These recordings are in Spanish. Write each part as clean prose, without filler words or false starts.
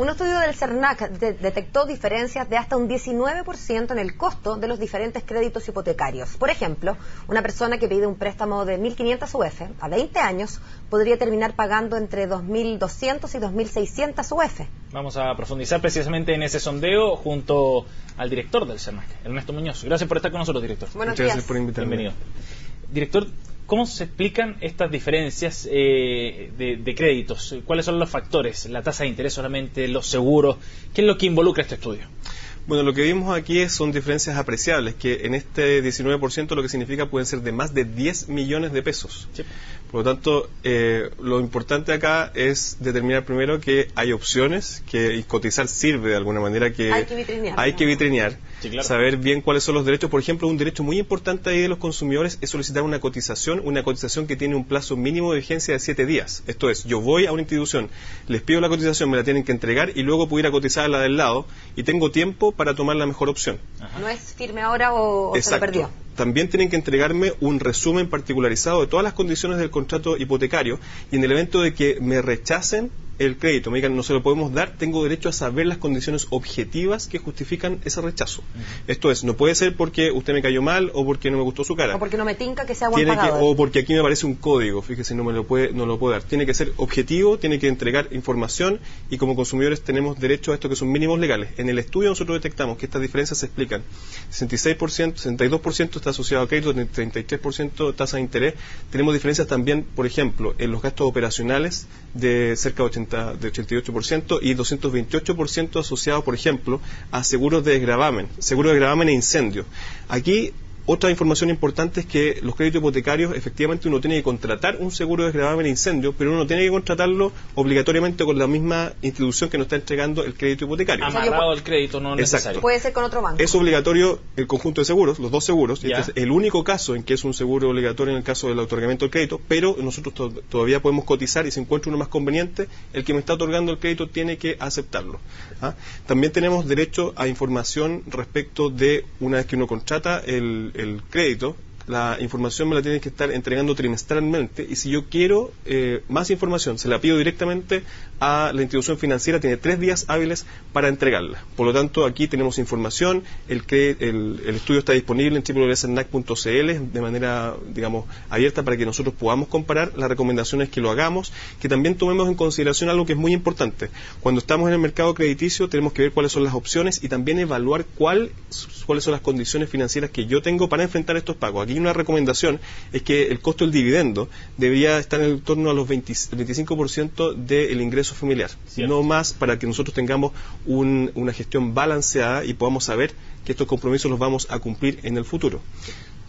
Un estudio del CERNAC detectó diferencias de hasta un 19% en el costo de los diferentes créditos hipotecarios. Por ejemplo, una persona que pide un préstamo de 1.500 UF a 20 años podría terminar pagando entre 2.200 y 2.600 UF. Vamos a profundizar precisamente en ese sondeo junto al director del CERNAC, Ernesto Muñoz. Gracias por estar con nosotros, director. Buenos días. Gracias por invitarme. Bienvenido. Director, ¿cómo se explican estas diferencias de créditos? ¿Cuáles son los factores? ¿La tasa de interés solamente? ¿Los seguros? ¿Qué es lo que involucra este estudio? Bueno, lo que vimos aquí son diferencias apreciables, que en este 19% lo que significa pueden ser de más de 10 millones de pesos. Sí. Por lo tanto, lo importante acá es determinar primero que hay opciones, que cotizar sirve de alguna manera, que hay que vitrinear, Sí, claro. Saber bien cuáles son los derechos. Por ejemplo, un derecho muy importante ahí de los consumidores es solicitar una cotización que tiene un plazo mínimo de vigencia de 7 días. Esto es, yo voy a una institución, les pido la cotización, me la tienen que entregar y luego puedo ir a cotizar a la del lado y tengo tiempo para tomar la mejor opción. Ajá. No es firme ahora o se lo perdió. También tienen que entregarme un resumen particularizado de todas las condiciones del contrato hipotecario y en el evento de que me rechacen el crédito, me digan no se lo podemos dar, tengo derecho a saber las condiciones objetivas que justifican ese rechazo. Esto es, no puede ser porque usted me cayó mal o porque no me gustó su cara. O porque no me tinca que sea buen pagador. O porque aquí me aparece un código, fíjese, no lo puedo dar. Tiene que ser objetivo, tiene que entregar información y como consumidores tenemos derecho a esto que son mínimos legales. En el estudio nosotros detectamos que estas diferencias se explican. 66%, 62% está asociado a crédito, 33% tasa de interés. Tenemos diferencias también, por ejemplo, en los gastos operacionales de cerca de 88% y 228% asociado, por ejemplo, a seguros de desgravamen e incendio. Aquí otra información importante es que los créditos hipotecarios, efectivamente uno tiene que contratar un seguro de desgravamen e incendio, pero uno tiene que contratarlo obligatoriamente con la misma institución que nos está entregando el crédito hipotecario. Amarrado al crédito, no es necesario. Puede ser con otro banco. Es obligatorio el conjunto de seguros, los dos seguros, y este es el único caso en que es un seguro obligatorio en el caso del otorgamiento del crédito, pero nosotros todavía podemos cotizar y si encuentra uno más conveniente, el que me está otorgando el crédito tiene que aceptarlo. También tenemos derecho a información respecto de una vez que uno contrata el crédito, la información me la tienen que estar entregando trimestralmente y si yo quiero más información, se la pido directamente a la institución financiera, tiene 3 días hábiles para entregarla. Por lo tanto, aquí tenemos información, el estudio está disponible en www.cernac.cl de manera, digamos, abierta para que nosotros podamos comparar. La recomendación es que lo hagamos, que también tomemos en consideración algo que es muy importante. Cuando estamos en el mercado crediticio tenemos que ver cuáles son las opciones y también evaluar cuáles son las condiciones financieras que yo tengo para enfrentar estos pagos. Aquí una recomendación es que el costo del dividendo debería estar en torno a los 25% del ingreso familiar, no más, para que nosotros tengamos una gestión balanceada y podamos saber que estos compromisos los vamos a cumplir en el futuro.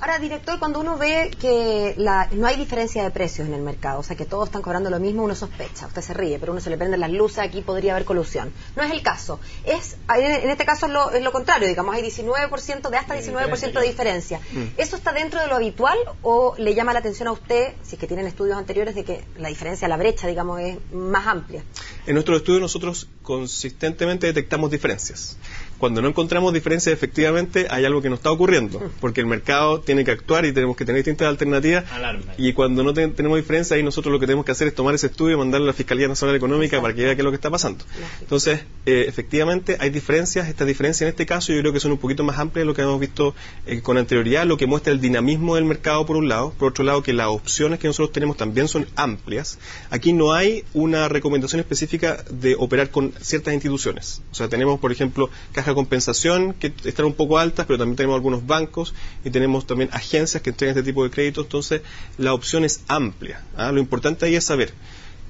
Ahora, director, cuando uno ve que no hay diferencia de precios en el mercado, o sea, que todos están cobrando lo mismo, uno sospecha, usted se ríe, pero uno se le prenden las luces, aquí podría haber colusión. No es el caso. En este caso es lo contrario, digamos, hay 19%, de hasta 19% de diferencia. ¿Eso está dentro de lo habitual o le llama la atención a usted, si es que tienen estudios anteriores, de que la diferencia, la brecha, digamos, es más amplia? En nuestro estudio nosotros consistentemente detectamos diferencias. Cuando no encontramos diferencias, efectivamente hay algo que no está ocurriendo, porque el mercado tiene que actuar y tenemos que tener distintas alternativas. Alarma. Y cuando no tenemos diferencias, ahí nosotros lo que tenemos que hacer es tomar ese estudio y mandarlo a la Fiscalía Nacional Económica para que vea qué es lo que está pasando. Entonces, efectivamente hay diferencias. Estas diferencias en este caso yo creo que son un poquito más amplias de lo que hemos visto con anterioridad, lo que muestra el dinamismo del mercado por un lado, por otro lado que las opciones que nosotros tenemos también son amplias. Aquí no hay una recomendación específica de operar con ciertas instituciones. O sea, tenemos, por ejemplo, caja de compensación que están un poco altas, pero también tenemos algunos bancos y tenemos también agencias que entregan este tipo de créditos. Entonces, la opción es amplia. Lo importante ahí es saber,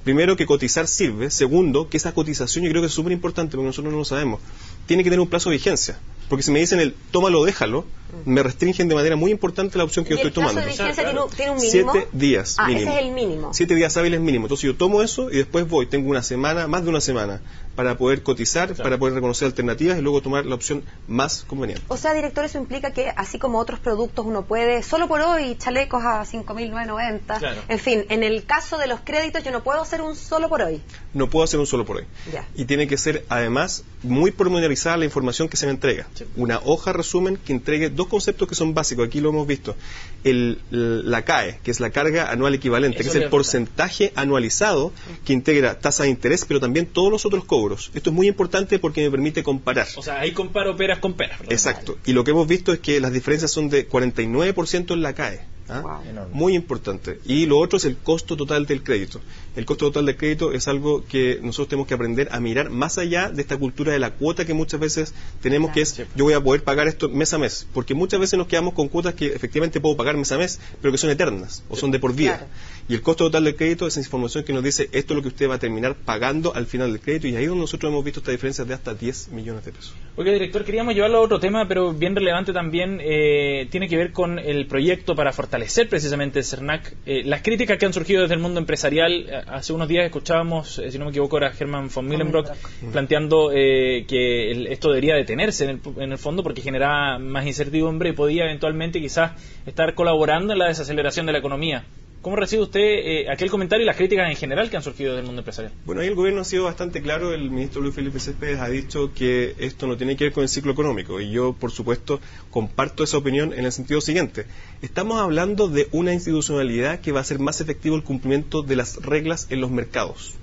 primero, que cotizar sirve. Segundo, que esa cotización yo creo que es súper importante porque nosotros no lo sabemos. Tiene que tener un plazo de vigencia. Porque si me dicen tómalo, déjalo, me restringen de manera muy importante la opción que yo estoy tomando. ¿El plazo de vigencia tiene un mínimo? 7 días mínimo. Ese es el mínimo. 7 días hábiles mínimo. Entonces yo tomo eso y después tengo una semana, más de una semana, para poder cotizar, para poder reconocer alternativas y luego tomar la opción más conveniente. O sea, director, eso implica que así como otros productos uno puede, solo por hoy, chalecos a 5.990, en fin, en el caso de los créditos yo no puedo hacer un solo por hoy. No puedo hacer un solo por hoy. Y tiene que ser, además, muy pormenorizada la información que se me entrega. Una hoja resumen que entregue dos conceptos que son básicos, aquí lo hemos visto. la CAE, que es la carga anual equivalente, que es el porcentaje anualizado que integra tasa de interés, pero también todos los otros cobros. Esto es muy importante porque me permite comparar. O sea, ahí comparo peras con peras. Exacto. Y lo que hemos visto es que las diferencias son de 49% en la CAE. Wow. Muy importante. Y lo otro es el costo total del crédito. El costo total del crédito es algo que nosotros tenemos que aprender a mirar más allá de esta cultura de la cuota que muchas veces tenemos, que es yo voy a poder pagar esto mes a mes, porque muchas veces nos quedamos con cuotas que efectivamente puedo pagar mes a mes, pero que son eternas o son de por vida. Claro. Y el costo total del crédito es esa información que nos dice esto es lo que usted va a terminar pagando al final del crédito, y ahí es donde nosotros hemos visto esta diferencia de hasta 10 millones de pesos. Oiga, director, queríamos llevarlo a otro tema, pero bien relevante también, tiene que ver con el proyecto para fortalecer precisamente el CERNAC. Las críticas que han surgido desde el mundo empresarial, hace unos días escuchábamos, si no me equivoco era Herman von Millenbrock, planteando que esto debería detenerse en el fondo porque generaba más incertidumbre y podía eventualmente quizás estar colaborando en la desaceleración de la economía. ¿Cómo recibe usted aquel comentario y las críticas en general que han surgido del mundo empresarial? Bueno, ahí el gobierno ha sido bastante claro. El ministro Luis Felipe Céspedes ha dicho que esto no tiene que ver con el ciclo económico, y yo, por supuesto, comparto esa opinión en el sentido siguiente. Estamos hablando de una institucionalidad que va a hacer más efectivo el cumplimiento de las reglas en los mercados.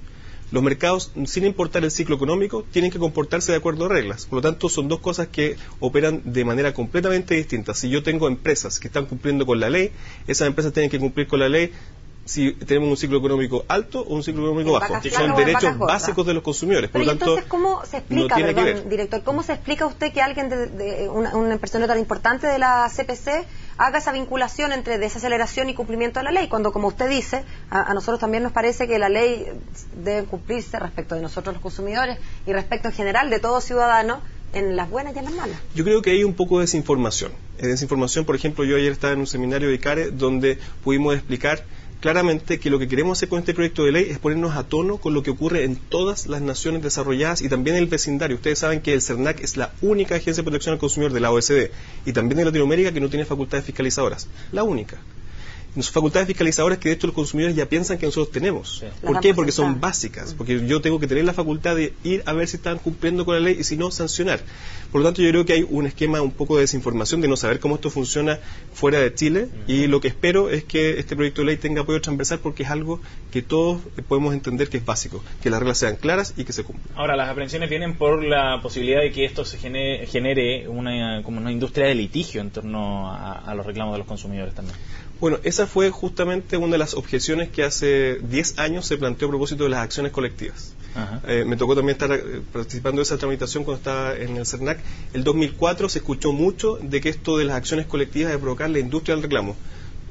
Los mercados, sin importar el ciclo económico, tienen que comportarse de acuerdo a reglas. Por lo tanto, son dos cosas que operan de manera completamente distinta. Si yo tengo empresas que están cumpliendo con la ley, esas empresas tienen que cumplir con la ley si tenemos un ciclo económico alto o un ciclo económico bajo. Son derechos básicos de los consumidores. Por lo tanto, entonces, ¿cómo se explica, director, cómo se explica usted que alguien de una persona tan importante de la CPC haga esa vinculación entre desaceleración y cumplimiento de la ley, cuando, como usted dice, a nosotros también nos parece que la ley debe cumplirse respecto de nosotros los consumidores y respecto en general de todo ciudadano, en las buenas y en las malas? Yo creo que hay un poco de desinformación. Desinformación, por ejemplo, yo ayer estaba en un seminario de ICARE donde pudimos explicar claramente que lo que queremos hacer con este proyecto de ley es ponernos a tono con lo que ocurre en todas las naciones desarrolladas y también en el vecindario. Ustedes saben que el CERNAC es la única agencia de protección al consumidor de la OECD y también en Latinoamérica que no tiene facultades fiscalizadoras. La única. Facultades fiscalizadoras que de hecho los consumidores ya piensan que nosotros tenemos. Sí. ¿Por qué? Porque son básicas, porque yo tengo que tener la facultad de ir a ver si están cumpliendo con la ley y si no, sancionar. Por lo tanto, yo creo que hay un esquema un poco de desinformación, de no saber cómo esto funciona fuera de Chile, y lo que espero es que este proyecto de ley tenga apoyo transversal porque es algo que todos podemos entender que es básico, que las reglas sean claras y que se cumplan. Ahora, las aprensiones vienen por la posibilidad de que esto se genere como una industria de litigio en torno a los reclamos de los consumidores también. Bueno, esa fue justamente una de las objeciones que hace 10 años se planteó a propósito de las acciones colectivas. Me tocó también estar participando de esa tramitación cuando estaba en el CERNAC. El 2004 se escuchó mucho de que esto de las acciones colectivas de provocar la industria del reclamo.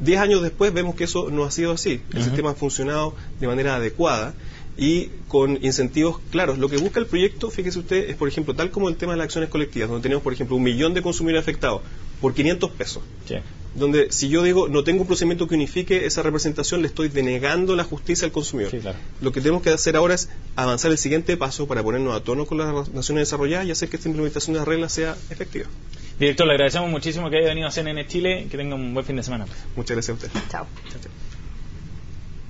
10 años después vemos que eso no ha sido así. El sistema ha funcionado de manera adecuada y con incentivos claros. Lo que busca el proyecto, fíjese usted, es, por ejemplo, tal como el tema de las acciones colectivas, donde tenemos, por ejemplo, 1 millón de consumidores afectados por 500 pesos. Sí. Donde si yo digo no tengo un procedimiento que unifique esa representación, le estoy denegando la justicia al consumidor. Sí, claro. Lo que tenemos que hacer ahora es avanzar el siguiente paso para ponernos a tono con las naciones desarrolladas y hacer que esta implementación de las reglas sea efectiva. Director, le agradecemos muchísimo que haya venido a CNN Chile. Que tenga un buen fin de semana. Muchas gracias a usted. Chao. Chao.